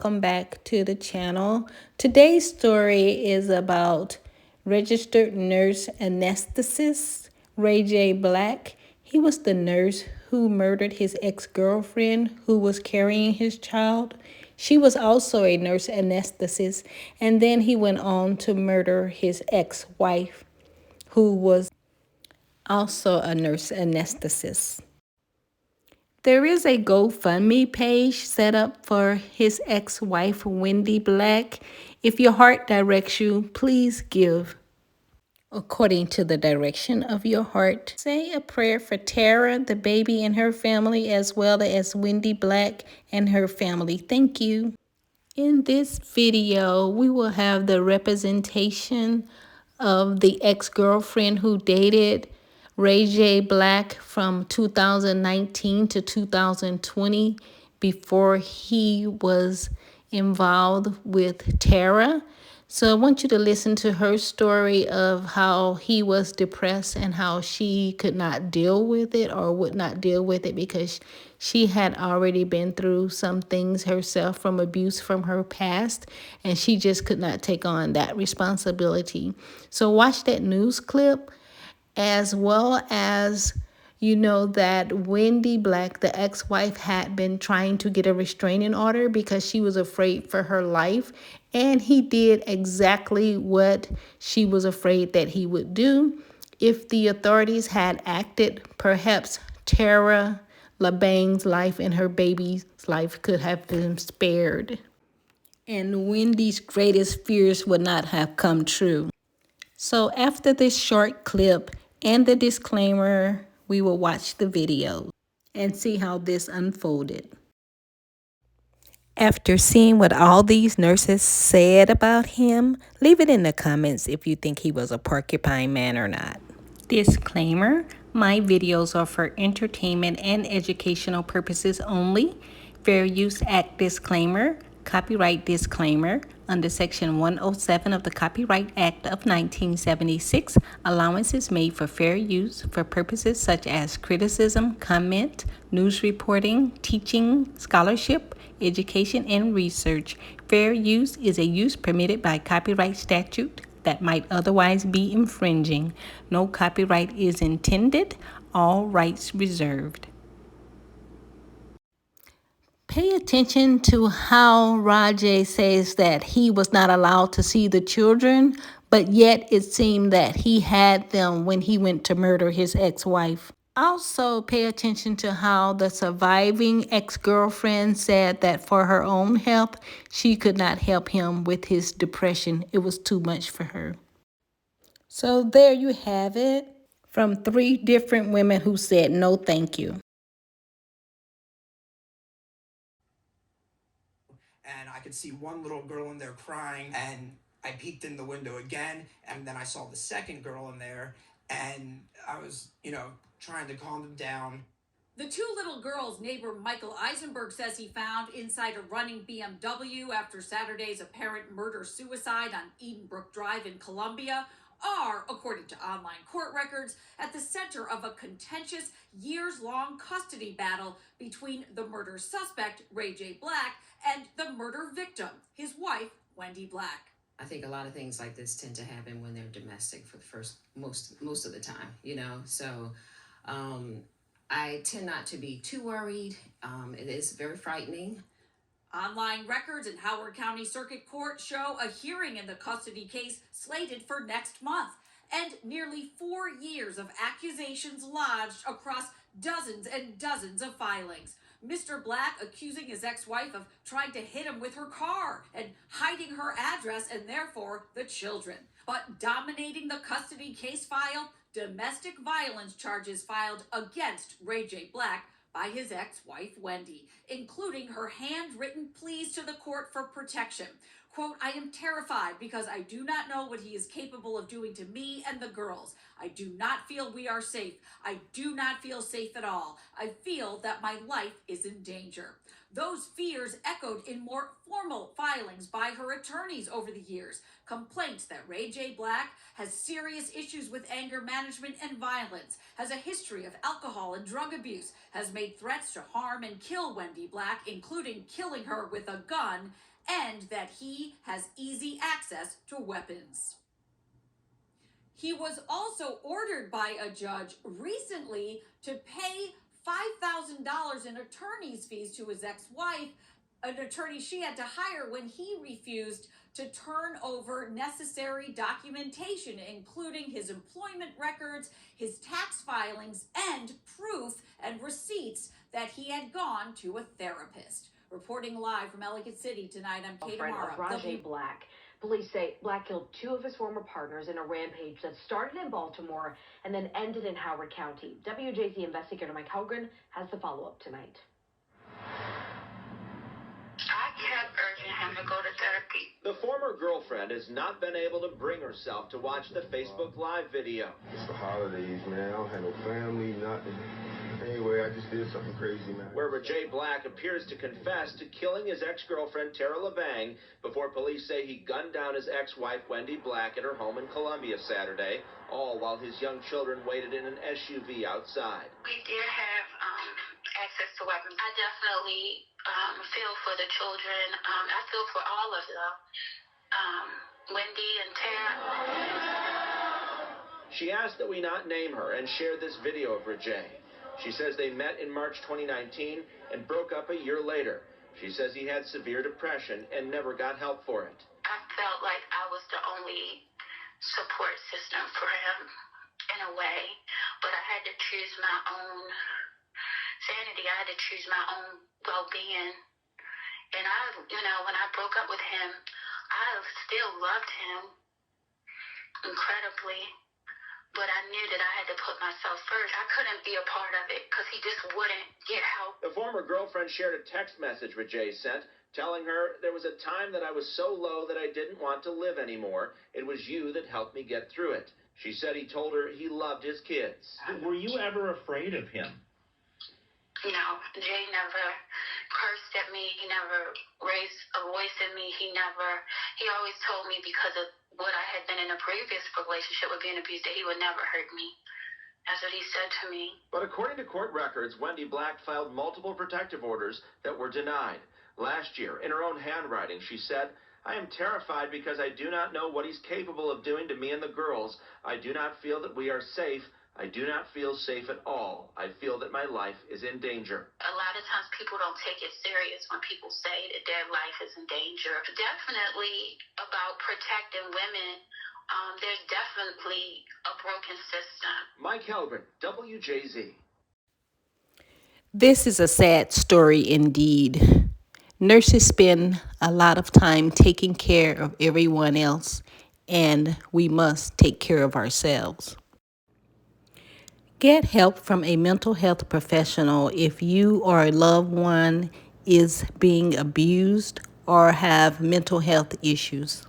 welcome back to the channel. Today's story is about registered nurse anesthetist Ray J. Black. He was the nurse who murdered his ex-girlfriend who was carrying his child. She was also a nurse anesthetist, and then he went on to murder his ex-wife who was also a nurse anesthetist. There is a GoFundMe page set up for his ex-wife, Wendy Black. If your heart directs you, please give according to the direction of your heart. Say a prayer for Tara, the baby, and her family, as well as Wendy Black and her family. Thank you. In this video, we will have the representation of the ex-girlfriend who dated Ray J. Black from 2019 to 2020 before he was involved with Tara. So I want you to listen to her story of how he was depressed and how she could not deal with it or would not deal with it because she had already been through some things herself from abuse from her past, and she just could not take on that responsibility. So watch that news clip, as well as you know that Wendy Black, the ex-wife, had been trying to get a restraining order because she was afraid for her life. And he did exactly what she was afraid that he would do. If the authorities had acted, perhaps Tara LeBang's life and her baby's life could have been spared. And Wendy's greatest fears would not have come true. So after this short clip and the disclaimer, we will watch the video and see how this unfolded. After seeing what all these nurses said about him, leave it in the comments if you think he was a porcupine man or not. Disclaimer, my videos are for entertainment and educational purposes only. Fair Use Act disclaimer, copyright disclaimer. Under Section 107 of the Copyright Act of 1976, allowance is made for fair use for purposes such as criticism, comment, news reporting, teaching, scholarship, education, and research. Fair use is a use permitted by copyright statute that might otherwise be infringing. No copyright is intended. All rights reserved. Pay attention to how Rajay says that he was not allowed to see the children, but yet it seemed that he had them when he went to murder his ex-wife. Also, pay attention to how the surviving ex-girlfriend said that for her own health, she could not help him with his depression. It was too much for her. So there you have it, from 3 different women who said no thank you. And I could see one little girl in there crying, and I peeked in the window again, and then I saw the second girl in there, and I was, trying to calm them down. The 2 little girls neighbor Michael Eisenberg says he found inside a running BMW after Saturday's apparent murder-suicide on Edenbrook Drive in Columbia are, according to online court records, at the center of a contentious, years-long custody battle between the murder suspect, Ray J. Black, and the murder victim, his wife, Wendy Black. I think a lot of things like this tend to happen when they're domestic for the most of the time, So I tend not to be too worried. It is very frightening. Online records in Howard County Circuit Court show a hearing in the custody case slated for next month, and nearly 4 years of accusations lodged across dozens and dozens of filings. Mr. Black accusing his ex-wife of trying to hit him with her car and hiding her address and therefore the children. But dominating the custody case file, domestic violence charges filed against Ray J. Black by his ex-wife, Wendy, including her handwritten pleas to the court for protection. Quote, I am terrified because I do not know what he is capable of doing to me and the girls. I do not feel we are safe. I do not feel safe at all. I feel that my life is in danger. Those fears echoed in more formal filings by her attorneys over the years. Complaints that Ray J. Black has serious issues with anger management and violence, has a history of alcohol and drug abuse, has made threats to harm and kill Wendy Black, including killing her with a gun, and that he has easy access to weapons. He was also ordered by a judge recently to pay $5,000 in attorney's fees to his ex-wife, an attorney she had to hire when he refused to turn over necessary documentation, including his employment records, his tax filings, and proof and receipts that he had gone to a therapist. Reporting live from Ellicott City tonight, I'm Kate Amara. Rajay Black. Police say Black killed two of his former partners in a rampage that started in Baltimore and then ended in Howard County. WJZ investigator Mike Helgren has the follow-up tonight. I kept urging him to go to therapy. The former girlfriend has not been able to bring herself to watch the Facebook Live video. It's the holidays, man. I don't have no family, nothing. Anyway, I just did something crazy, man. Where Rajay Black appears to confess to killing his ex-girlfriend Tara LeBang before police say he gunned down his ex-wife Wendy Black at her home in Columbia Saturday, all while his young children waited in an SUV outside. We did have access to weapons. I definitely feel for the children. I feel for all of them. Wendy and Tara. She asked that we not name her and share this video of Rajay. She says they met in March 2019 and broke up a year later. She says he had severe depression and never got help for it. I felt like I was the only support system for him in a way, but I had to choose my own sanity. I had to choose my own well-being. And when I broke up with him, I still loved him incredibly. But I knew that I had to put myself first. I couldn't be a part of it because he just wouldn't get help. The former girlfriend shared a text message Rajay sent, telling her there was a time that I was so low that I didn't want to live anymore. It was you that helped me get through it. She said he told her he loved his kids. Were you ever afraid of him? No, Jay never cursed at me. He never raised a voice at me. He always told me because of what I had been in a previous relationship with being abused that he would never hurt me. That's what he said to me. But according to court records, Wendy Black filed multiple protective orders that were denied. Last year, in her own handwriting, she said, "I am terrified because I do not know what he's capable of doing to me and the girls. I do not feel that we are safe. I do not feel safe at all. I feel that my life is in danger." A lot of times people don't take it serious when people say that their life is in danger. Definitely about protecting women, there's definitely a broken system. Mike Helgren, WJZ. This is a sad story indeed. Nurses spend a lot of time taking care of everyone else, and we must take care of ourselves. Get help from a mental health professional if you or a loved one is being abused or have mental health issues.